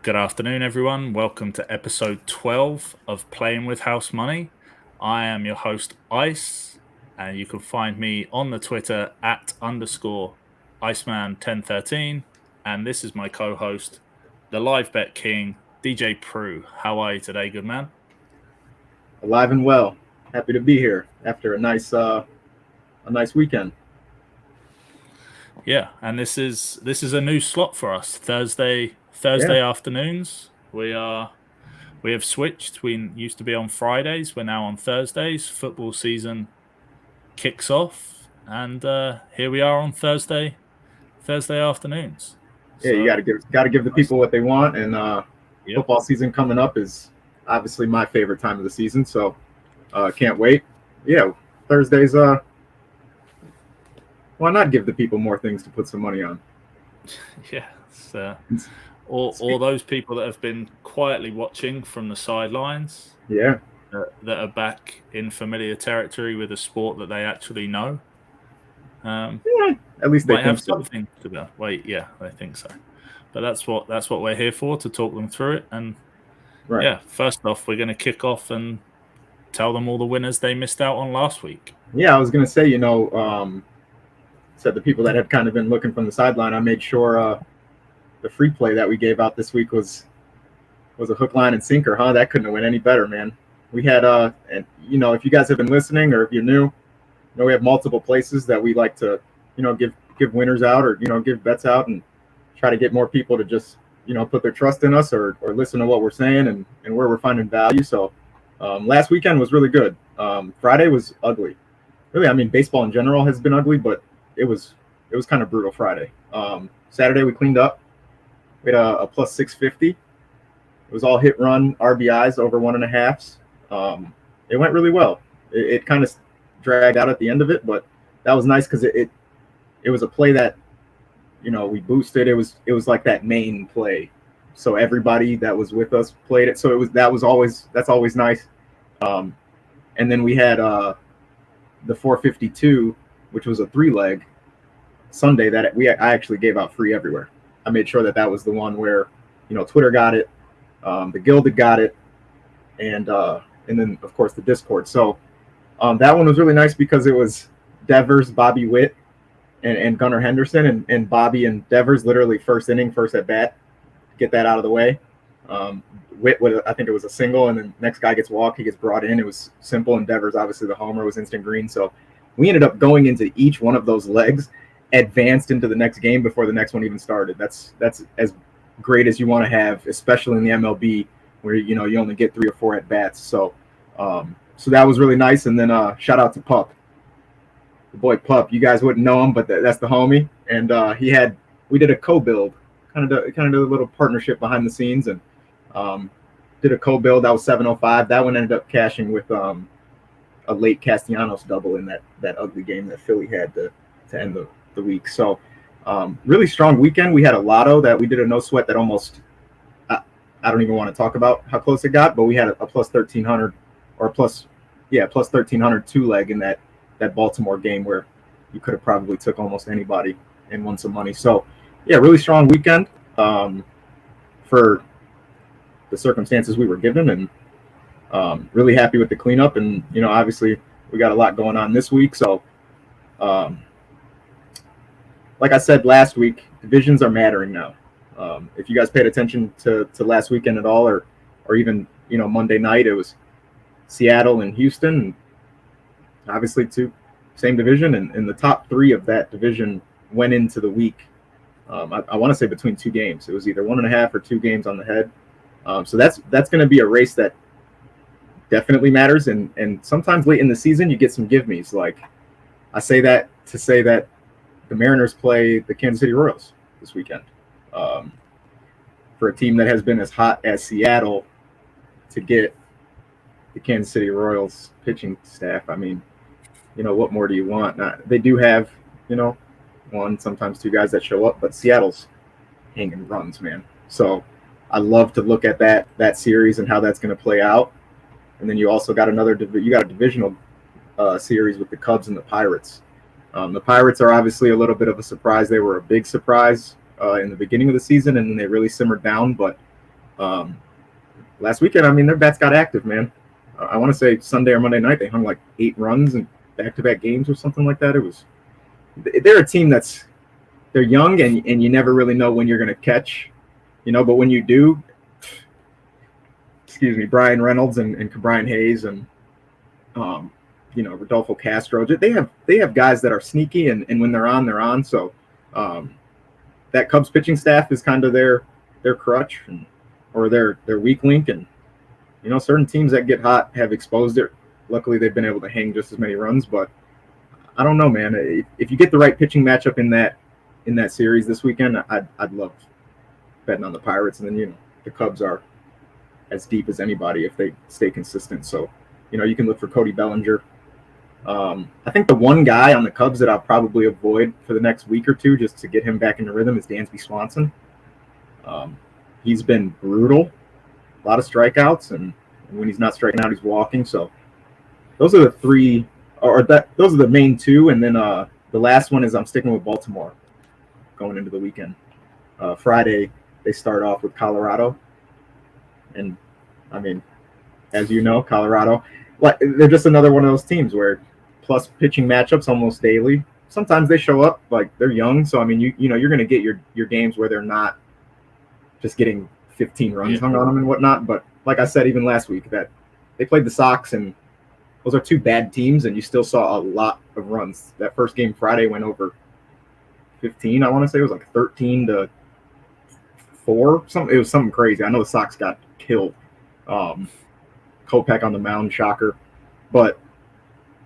Good afternoon, everyone. Welcome to episode 12 of Playing with House Money. I am your host, Ice, and you can find me on the Twitter at _ Iceman1013. And this is my co host, the live bet king, DJ Prue. How are you today, good man? Alive and well. Happy to be here after a nice weekend. Yeah, and this is a new slot for us. Thursday Yeah, afternoons. We have switched. We used to be on Fridays. We're now on Thursdays. Football season kicks off, and here we are on Thursday afternoons. yeah. You So, got to give the people what they want, and yep, football season coming up is obviously my favorite time of the season. So can't wait. Yeah, Thursdays. Why not give the people more things to put some money on? yeah. It's- All those people that have been quietly watching from the sidelines Yeah, that are back in familiar territory with a sport that they actually know. yeah. At least they Might think have so. something to go. Wait, yeah, I think so. But that's what we're here for, to talk them through it. And Right. yeah, first off, we're going to kick off and tell them all the winners they missed out on last week. Yeah, I was gonna say, said the people that had kind of been looking from the sideline. I made sure the free play that we gave out this week was a hook, line, and sinker, huh? That couldn't have went any better, man. We had and if you guys have been listening or if you're new, we have multiple places that we like to, give winners out or give bets out and try to get more people to just put their trust in us or listen to what we're saying and where we're finding value. So last weekend was really good. Friday was ugly. Really, I mean, baseball in general has been ugly, but it was kind of brutal Friday. Saturday we cleaned up. We had a plus 650. It was all hit run RBIs over 1.5s. It went really well. It kind of dragged out at the end of it, but that was nice because it was a play that we boosted. It was like that main play, so everybody that was with us played it. So that's always nice. Um, and then we had the 452, which was a 3-leg Sunday that I actually gave out free everywhere. I made sure that was the one where Twitter got it, the Gilded got it, and then of course the Discord. So that one was really nice because it was Devers, Bobby Witt, and Gunnar Henderson, and Bobby and Devers literally first inning, first at bat, get that out of the way. Witt, I think it was a single, and then next guy gets walked, he gets brought in. It was simple, and Devers, obviously the homer, was instant green. So we ended up going into each one of those legs, advanced into the next game before the next one even started. That's as great as you want to have, especially in the MLB where you only get 3 or 4 at bats. So that was really nice. And then shout out to Pup, the boy Pup. You guys wouldn't know him, but that's the homie. And we did a co-build, kind of a little partnership behind the scenes, and did a co-build. That was 705. That one ended up cashing with a late Castellanos double in that ugly game that Philly had to end the week. So really strong weekend. We had a lotto that we did a no sweat that almost I don't even want to talk about how close it got, but we had a plus 1300 or plus 1300 2-leg in that Baltimore game where you could have probably took almost anybody and won some money. So yeah, really strong weekend for the circumstances we were given, and really happy with the cleanup. And obviously we got a lot going on this week. So like I said last week, divisions are mattering now. If you guys paid attention to last weekend at all, or even Monday night, it was Seattle and Houston, and obviously same division, and the top 3 of that division went into the week. I want to say between 2 games. It was either 1.5 or 2 games on the head. So that's going to be a race that definitely matters. And sometimes late in the season, you get some give me's. Like I say that to say that the Mariners play the Kansas City Royals this weekend. For a team that has been as hot as Seattle, to get the Kansas City Royals pitching staff, I mean, what more do you want? They do have, 1, sometimes 2 guys that show up, but Seattle's hanging runs, man. So I love to look at that series and how that's going to play out. And then you also got a divisional series with the Cubs and the Pirates. The Pirates are obviously a little bit of a surprise. They were a big surprise in the beginning of the season, and then they really simmered down. But Um, Last weekend, I mean, their bats got active, man. I want to say Sunday or Monday night, they hung like 8 runs in back-to-back games or something like that. They're a team they're young and you never really know when you're going to catch, but when you do, excuse me, Brian Reynolds and Brian Hayes and, Rodolfo Castro, they have guys that are sneaky and when they're on, they're on. So that Cubs pitching staff is kind of their crutch or their weak link. And, certain teams that get hot have exposed it. Luckily, they've been able to hang just as many runs, but I don't know, man. If you get the right pitching matchup in that series this weekend, I'd love betting on the Pirates. And then, the Cubs are as deep as anybody if they stay consistent. So, you can look for Cody Bellinger. I think the one guy on the Cubs that I'll probably avoid for the next week or two just to get him back into rhythm is Dansby Swanson. He's been brutal, a lot of strikeouts, and when he's not striking out, he's walking. So those are the three, those are the main two. And then the last one is I'm sticking with Baltimore going into the weekend. Friday, they start off with Colorado. And, I mean, as you know, Colorado, they're just another one of those teams where plus pitching matchups almost daily. Sometimes they show up, they're young. So, I mean, you're going to get your games where they're not just getting 15 runs hung on them and whatnot. But like I said, even last week, that they played the Sox, and those are two bad teams, and you still saw a lot of runs. That first game Friday went over 15. I want to say it was 13-4. It was something crazy. I know the Sox got killed. Kopech on the mound, shocker. But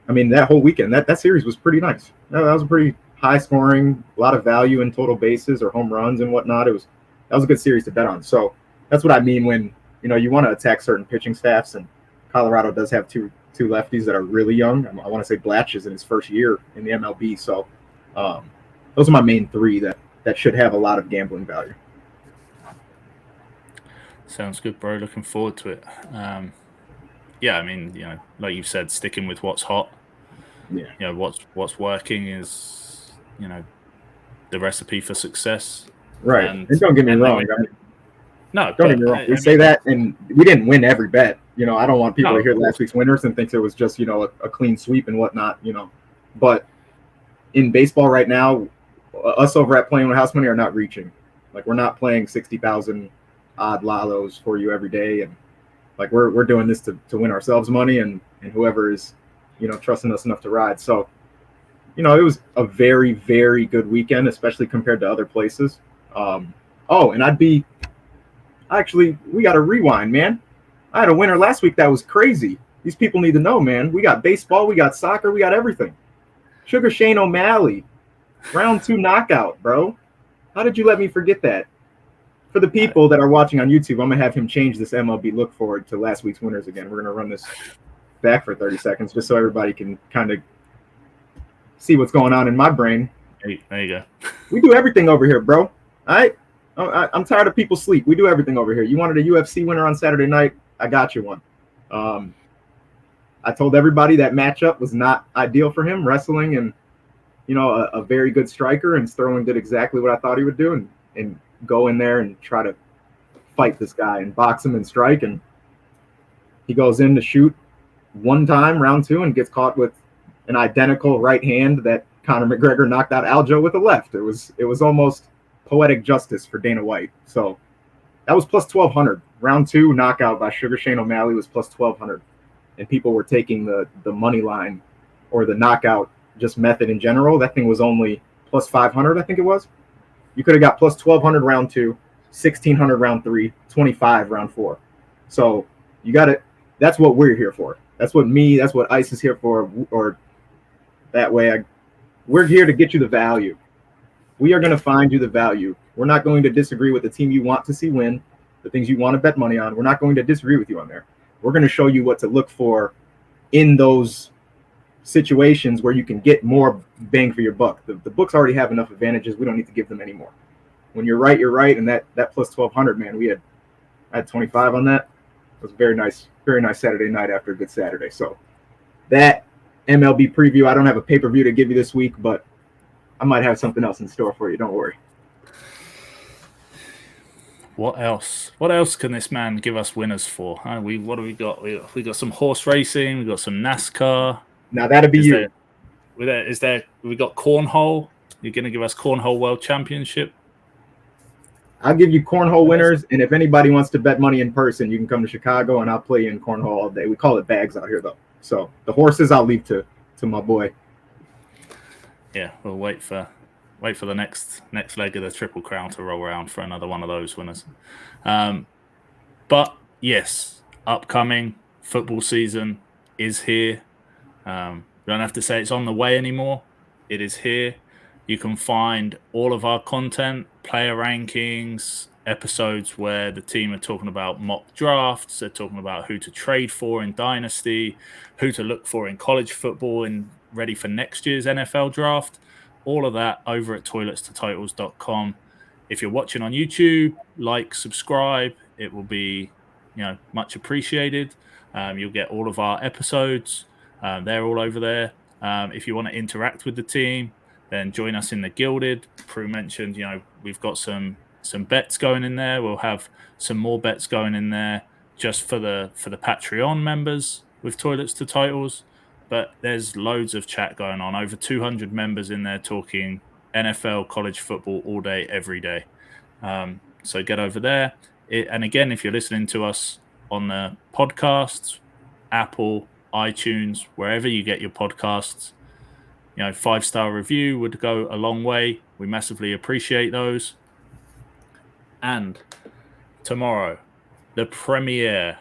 I mean, that whole weekend, that series was pretty nice. That was a pretty high scoring, a lot of value in total bases or home runs and whatnot. That was a good series to bet on. So that's what I mean when you want to attack certain pitching staffs. And Colorado does have two lefties that are really young. I want to say Blatch is in his first year in the MLB. So those are my main three that should have a lot of gambling value. Sounds good, bro. Looking forward to it. Yeah, I mean, like you said, sticking with what's hot. Yeah. What's working is, the recipe for success. Right. And don't get me wrong. Don't get me wrong. We say that, and we didn't win every bet. I don't want people to hear last week's winners and think it was just, a clean sweep and whatnot, But in baseball right now, us over at Playing with House Money are not reaching. We're not playing 60,000 odd lalos for you every day. And we're doing this to win ourselves money and whoever is, trusting us enough to ride. So, it was a very, very good weekend, especially compared to other places. And we got to rewind, man. I had a winner last week that was crazy. These people need to know, man. We got baseball, we got soccer, we got everything. Sugar Shane O'Malley, round 2 knockout, bro. How did you let me forget that? For the people that are watching on YouTube, I'm going to have him change this MLB look forward to last week's winners again. We're going to run this back for 30 seconds just so everybody can kind of see what's going on in my brain. There you go. We do everything over here, bro. All right? I'm tired of people sleep. We do everything over here. You wanted a UFC winner on Saturday night? I got you one. I told everybody that matchup was not ideal for him, wrestling and, a very good striker, and Sterling did exactly what I thought he would do and go in there and try to fight this guy and box him and strike. And he goes in to shoot one time, round 2, and gets caught with an identical right hand that Conor McGregor knocked out Aljo with a left. It was almost poetic justice for Dana White. So that was plus 1,200. Round 2 knockout by Sugar Shane O'Malley was plus 1,200. And people were taking the money line or the knockout just method in general. That thing was only plus 500, I think it was. You could have got plus 1,200 round 2, 1,600 round 3, 25 round 4. So you got it. That's what we're here for. That's what Ice is here for. Or that way, we're here to get you the value. We are going to find you the value. We're not going to disagree with the team you want to see win, the things you want to bet money on. We're not going to disagree with you on there. We're going to show you what to look for in those situations where you can get more bang for your buck. The books already have enough advantages. We don't need to give them any more. When you're right, you're right. And that plus 1,200, man, I had 25 on that. It was a very nice Saturday night after a good Saturday. So that MLB preview, I don't have a pay-per-view to give you this week, but I might have something else in store for you. Don't worry. What else? What else can this man give us winners for? Huh? What do we got? We got some horse racing. We got some NASCAR. Now that'd be Is you. there? We got cornhole. You're going to give us cornhole world championship. I'll give you cornhole winners, and if anybody wants to bet money in person, you can come to Chicago, and I'll play you in cornhole all day. We call it bags out here, though. So the horses I'll leave to my boy. Yeah, we'll wait for the next leg of the Triple Crown to roll around for another one of those winners. But yes, upcoming football season is here. You don't have to say it's on the way anymore. It is here. You can find all of our content, player rankings, episodes where the team are talking about mock drafts, they're talking about who to trade for in Dynasty, who to look for in college football and ready for next year's NFL draft. All of that over at toiletstotitles.com. If you're watching on YouTube, like, subscribe. It will be, much appreciated. You'll get all of our episodes. They're all over there. If you want to interact with the team, then join us in the Gilded. Prue mentioned, we've got some bets going in there. We'll have some more bets going in there just for the Patreon members with Toilets to Titles. But there's loads of chat going on. Over 200 members in there talking NFL, college football all day, every day. So get over there. And again, if you're listening to us on the podcasts, Apple, iTunes, wherever you get your podcasts, 5-star review would go a long way. We massively appreciate those. And tomorrow, the premiere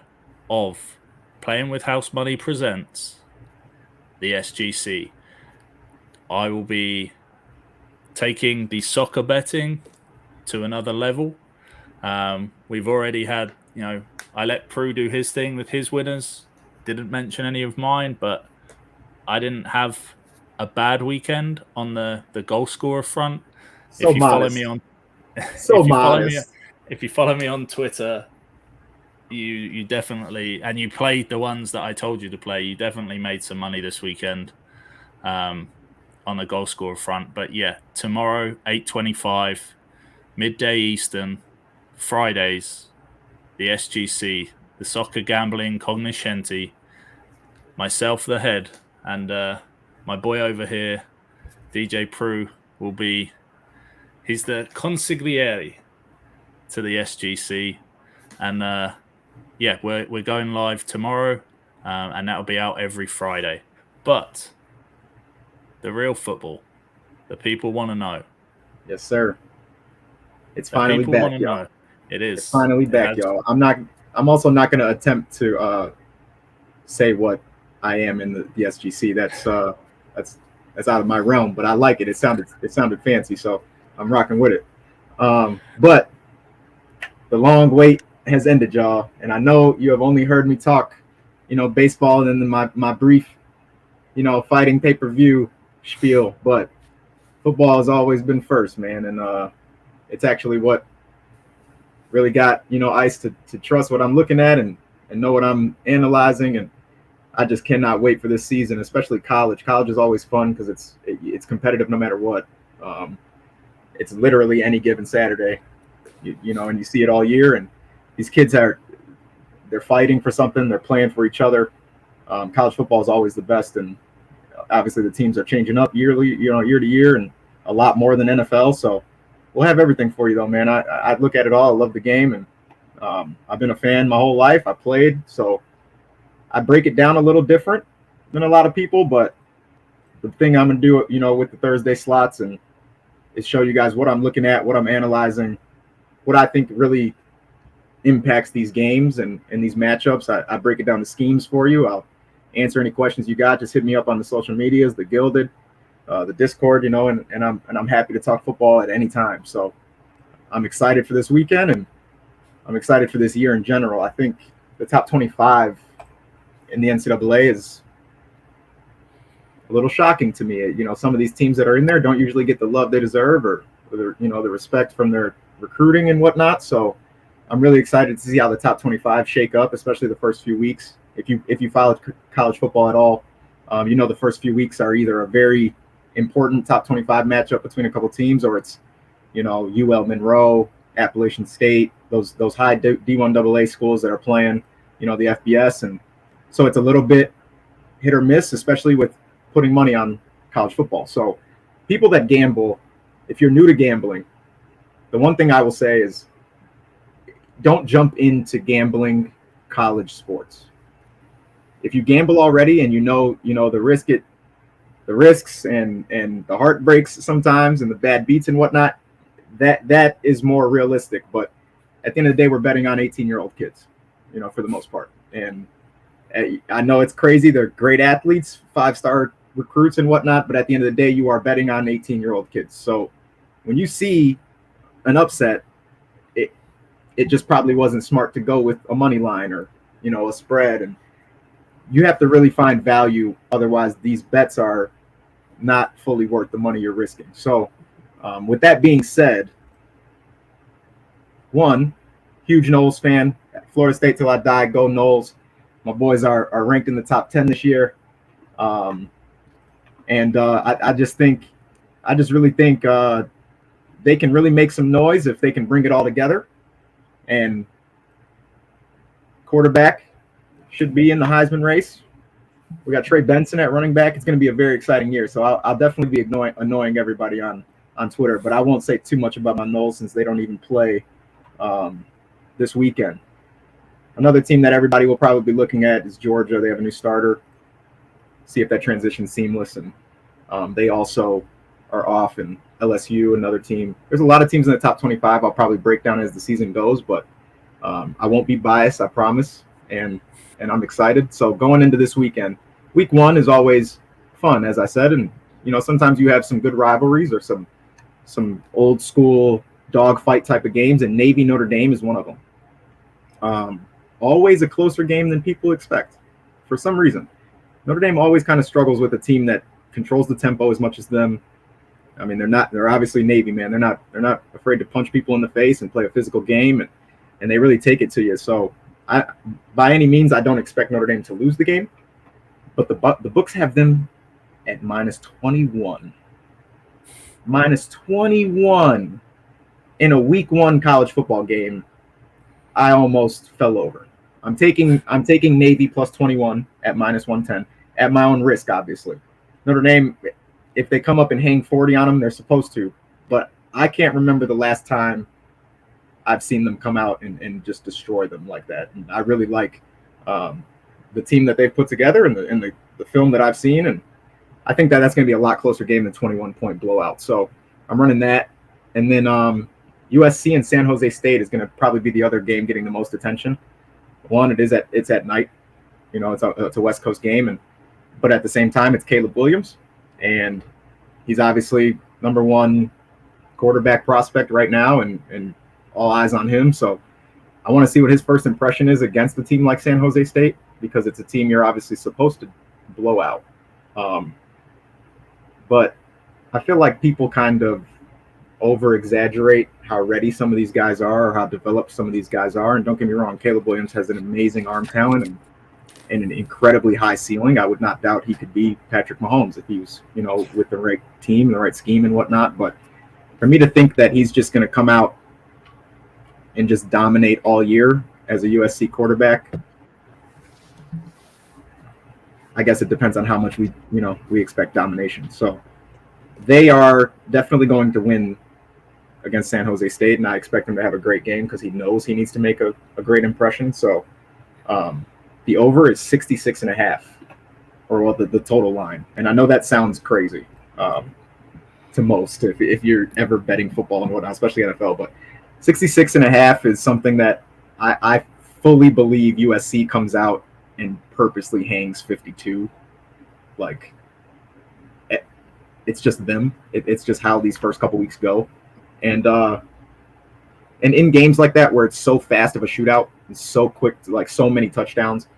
of Playing with House Money presents the SGC. I will be taking the soccer betting to another level. We've already had, I let Prue do his thing with his winners. Didn't mention any of mine, but I didn't have a bad weekend on the goal scorer front. So if you modest. follow me on if you follow me on Twitter, you definitely, and you played the ones that I told you to play, you definitely made some money this weekend on the goal scorer front. But yeah, tomorrow 8:25 midday Eastern, Fridays, the SGC, the Soccer Gambling Cognoscenti, myself the head, and my boy over here, DJ Prue, will be, he's the consigliere to the SGC. And yeah, we're going live tomorrow, and that'll be out every Friday. But the real football, the people want to know. Yes, sir. It's finally back, y'all. Know. It is. It's finally back, y'all. I'm also not going to attempt to say what I am in the SGC. That's out of my realm, but I like it. It sounded fancy, so I'm rocking with it. But the long wait has ended, y'all, and I know you have only heard me talk, baseball and then my brief, fighting pay-per-view spiel, but football has always been first, man, and it's actually what really got Ice to trust what I'm looking at and know what I'm analyzing, and I just cannot wait for this season, especially college. College is always fun because it's competitive no matter what. It's literally any given Saturday, and you see it all year. And these kids they're fighting for something. They're playing for each other. College football is always the best, and obviously the teams are changing up year to year, and a lot more than NFL. So we'll have everything for you, though, man. I look at it all. I love the game, and I've been a fan my whole life. I played, so I break it down a little different than a lot of people, but the thing I'm going to do, with the Thursday slots is show you guys what I'm looking at, what I'm analyzing, what I think really impacts these games and these matchups. I break it down to schemes for you. I'll answer any questions you got. Just hit me up on the social medias, the Gilded, the Discord, and I'm happy to talk football at any time. So I'm excited for this weekend, and I'm excited for this year in general. I think the top 25 in the NCAA is a little shocking to me. Some of these teams that are in there don't usually get the love they deserve or the respect from their recruiting and whatnot. So I'm really excited to see how the top 25 shake up, especially the first few weeks. If you followed college football at all, the first few weeks are either a very important top 25 matchup between a couple teams, or it's, UL Monroe, Appalachian State, those high D1 AA schools that are playing, the FBS. And so it's a little bit hit or miss, especially with putting money on college football. So people that gamble, if you're new to gambling, the one thing I will say is don't jump into gambling college sports. If you gamble already and you know the risks and the heartbreaks sometimes and the bad beats and whatnot, that is more realistic. But at the end of the day, we're betting on 18-year-old kids, for the most part. And I know it's crazy. They're great athletes, 5-star recruits and whatnot, but at the end of the day, you are betting on 18-year-old kids. So when you see an upset, it just probably wasn't smart to go with a money line or, a spread. And you have to really find value. Otherwise, these bets are not fully worth the money you're risking. So with that being said, one, huge Noles fan, Florida State till I die, go Noles. My boys are ranked in the top 10 this year. I just really think they can really make some noise if they can bring it all together. And quarterback should be in the Heisman race. We got Trey Benson at running back. It's going to be a very exciting year. So I'll definitely be annoying everybody on Twitter, but I won't say too much about my Noles since they don't even play this weekend. Another team that everybody will probably be looking at is Georgia. They have a new starter. See if that transition's seamless. And they also are off. And LSU, another team. There's a lot of teams in the top 25 I'll probably break down as the season goes, but I won't be biased, I promise. And I'm excited. So going into this weekend, week one is always fun, as I said. And, sometimes you have some good rivalries or some old school dogfight type of games, and Navy Notre Dame is one of them. Always a closer game than people expect for some reason. Notre Dame always kind of struggles with a team that controls the tempo as much as them. I mean, they're obviously Navy, man. They're not afraid to punch people in the face and play a physical game, and they really take it to you. So by any means, I don't expect Notre Dame to lose the game, but the books have them at -21. -21 in a week one college football game. I almost fell over. I'm taking Navy +21 at -110 at my own risk, obviously. Notre Dame, if they come up and hang 40 on them, they're supposed to. But I can't remember the last time I've seen them come out and just destroy them like that. And I really like the team that they've put together and the film that I've seen. And I think that's going to be a lot closer game than 21-point blowout. So I'm running that. And then USC and San Jose State is going to probably be the other game getting the most attention. One, it's at night. It's a West Coast game. But at the same time, it's Caleb Williams. And he's obviously number one quarterback prospect right now, and all eyes on him. So I want to see what his first impression is against a team like San Jose State, because it's a team you're obviously supposed to blow out. But I feel like people kind of over-exaggerate how ready some of these guys are or how developed some of these guys are. And don't get me wrong, Caleb Williams has an amazing arm talent and an incredibly high ceiling. I would not doubt he could be Patrick Mahomes if he was, with the right team and the right scheme and whatnot. But for me to think that he's just going to come out and just dominate all year as a USC quarterback, I guess it depends on how much we expect domination. So they are definitely going to win against San Jose State, and I expect him to have a great game because he knows he needs to make a great impression. So the over is 66.5, or the total line. And I know that sounds crazy to most if you're ever betting football and whatnot, especially NFL, but 66.5 is something that I fully believe USC comes out and purposely hangs 52. Like, it's just them. It's just how these first couple weeks go. And in games like that where it's so fast of a shootout and so quick, like so many touchdowns,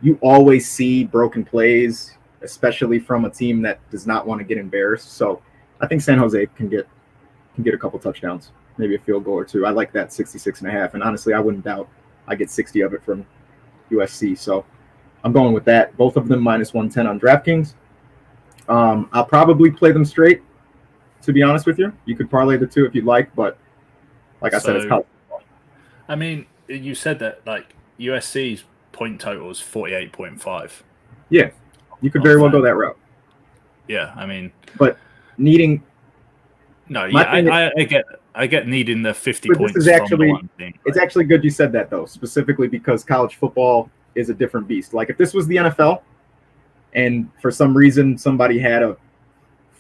you always see broken plays, especially from a team that does not want to get embarrassed. So I think San Jose can get a couple touchdowns, maybe a field goal or two. I like that 66.5. And honestly, I wouldn't doubt I get 60 of it from USC. So I'm going with that. Both of them -110 on DraftKings. I'll probably play them straight, to be honest with you. You could parlay the two if you'd like, but Like I said, it's college football. I mean, you said that like USC's point total is 48.5. Yeah, you could very well go that route. Yeah, I mean, but needing. No, yeah, I get needing the 50 points this is actually, from the one thing. It's actually good you said that though, specifically because college football is a different beast. Like if this was the NFL, and for some reason somebody had a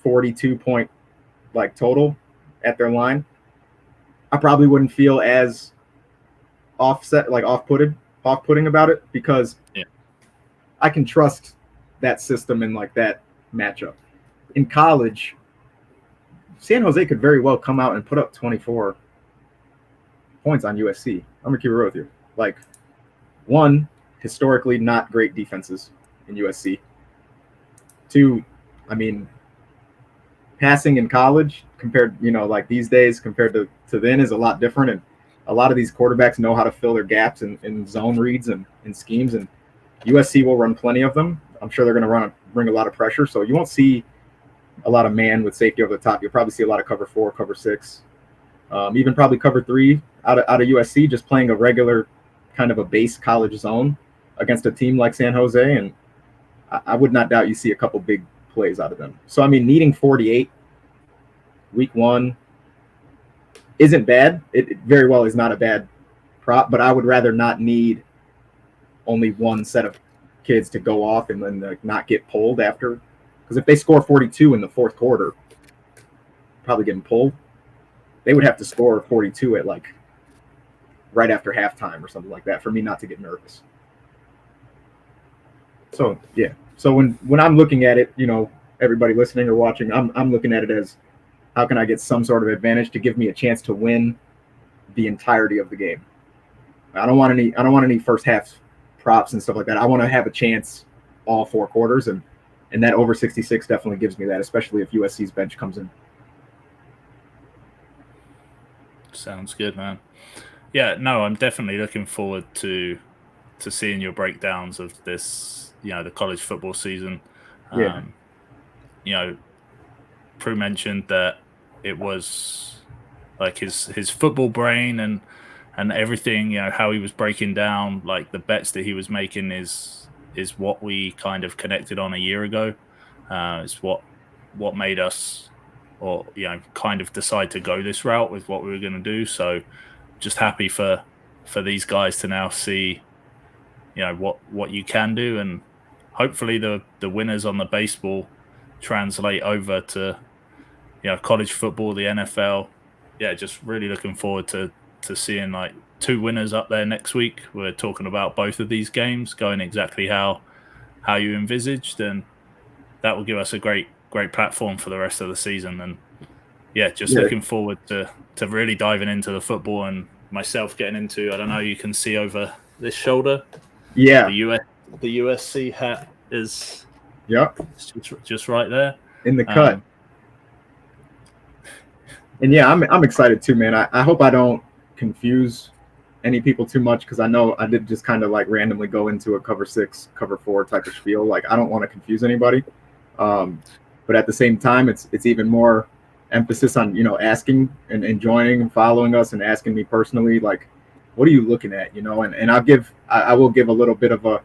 42 point like total at their line, I probably wouldn't feel as off-putting about it because I can trust that system and like that matchup. In college, San Jose could very well come out and put up 24 points on USC. I'm gonna keep it real with you. Like, one, historically not great defenses in USC. Two, I mean, passing in college compared, like these days compared to then is a lot different, and a lot of these quarterbacks know how to fill their gaps in zone reads and in schemes, and USC will run plenty of them. I'm sure they're going to bring a lot of pressure, so you won't see a lot of man with safety over the top. You'll probably see a lot of cover 4, cover 6, even probably cover 3 out of USC, just playing a regular kind of a base college zone against a team like San Jose, and I would not doubt you see a couple big plays out of them. So, I mean, needing 48 week 1 isn't bad. It very well is not a bad prop, but I would rather not need only one set of kids to go off and then not get pulled after. Because if they score 42 in the fourth quarter, probably getting pulled, they would have to score 42 at like right after halftime or something like that for me not to get nervous. So, yeah. So when I'm looking at it, everybody listening or watching, I'm looking at it as how can I get some sort of advantage to give me a chance to win the entirety of the game. I don't want any first half props and stuff like that. I want to have a chance all 4 quarters, and that over 66 definitely gives me that, especially if USC's bench comes in. Sounds good, man. Yeah, no, I'm definitely looking forward to seeing your breakdowns of this, the college football season. Yeah. Prue mentioned that it was like his football brain and everything, how he was breaking down like the bets that he was making is what we kind of connected on a year ago. It's what made us or kind of decide to go this route with what we were going to do. So just happy for these guys to now see what you can do, and hopefully the winners on the baseball translate over to college football, the NFL. Yeah, just really looking forward to seeing like 2 winners up there next week. We're talking about both of these games going exactly how you envisaged, and that will give us a great platform for the rest of the season. And looking forward to really diving into the football, and myself getting into, I don't know, you can see over this shoulder. Yeah. The USC hat is just right there in the cut. And yeah, I'm excited too, man. I hope I don't confuse any people too much, because I know I did just kind of like randomly go into a cover 6, cover 4 type of spiel. Like I don't want to confuse anybody, but at the same time, it's even more emphasis on asking and joining and following us and asking me personally, like, what are you looking at, and I will give a little bit of a.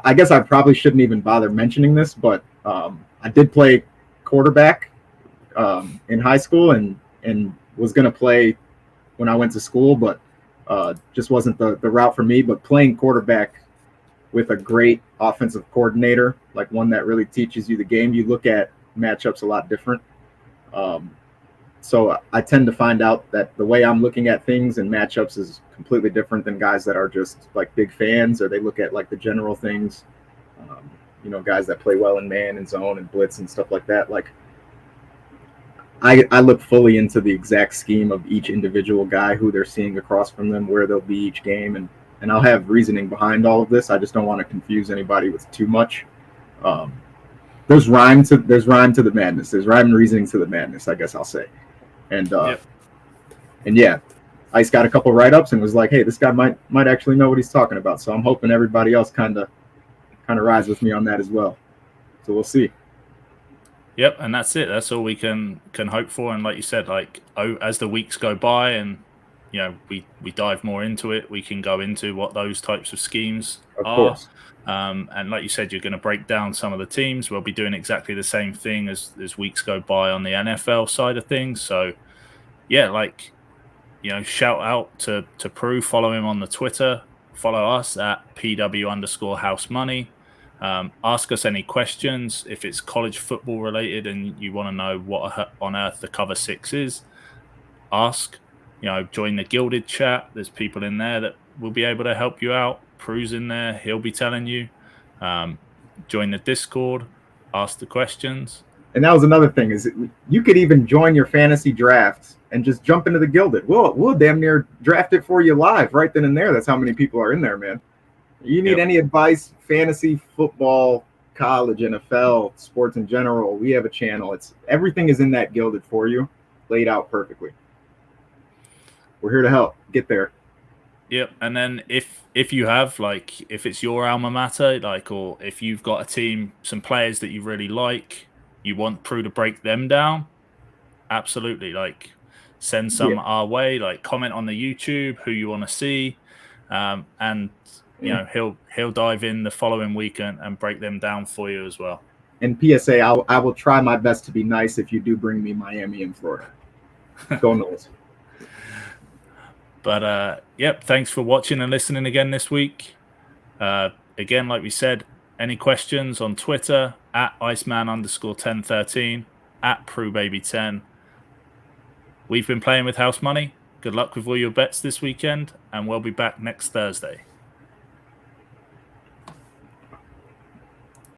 I guess I probably shouldn't even bother mentioning this, but I did play quarterback in high school and was going to play when I went to school, but just wasn't the route for me. But playing quarterback with a great offensive coordinator, like one that really teaches you the game, you look at matchups a lot different. So I tend to find out that the way I'm looking at things and matchups is completely different than guys that are just like big fans, or they look at like the general things, guys that play well in man and zone and blitz and stuff like that. Like I look fully into the exact scheme of each individual guy, who they're seeing across from them, where they'll be each game, and I'll have reasoning behind all of this. I just don't want to confuse anybody with too much. There's rhyme to the madness. There's rhyme and reasoning to the madness, I guess I'll say. And yeah, Ice got a couple write-ups and was like, hey, this guy might actually know what he's talking about. So I'm hoping everybody else kind of rides with me on that as well. So we'll see. Yep, and that's it. That's all we can hope for. And like you said, like as the weeks go by and we dive more into it, we can go into what those types of schemes Of are. course. And like you said, you're going to break down some of the teams. We'll be doing exactly the same thing as weeks go by on the NFL side of things. So yeah, shout out to Prue, follow him on the Twitter, follow us at PW_house money. Ask us any questions. If it's college football related and you want to know what on earth the cover six is, ask. Join the Gilded chat. There's people in there that will be able to help you out. Prue's in there. He'll be telling you. Join the Discord. Ask the questions. And that was another thing is you could even join your fantasy drafts and just jump into the Gilded. We'll damn near draft it for you live right then and there. That's how many people are in there, man. You need any advice, fantasy, football, college, NFL, sports in general, we have a channel. Everything is in that Gilded for you, laid out perfectly. We're here to help. Get there. Yep. And then if you have, if it's your alma mater, or if you've got a team, some players that you really like, you want Prue to break them down, absolutely. Send some our way, comment on the YouTube who you want to see. And he'll dive in the following week and break them down for you as well. And PSA, I will try my best to be nice if you do bring me Miami and Florida. Go Noles. But yep, thanks for watching and listening again this week. Again, like we said, any questions on Twitter at Iceman_1013, at PrueBaby10. We've been playing with house money. Good luck with all your bets this weekend, and we'll be back next Thursday.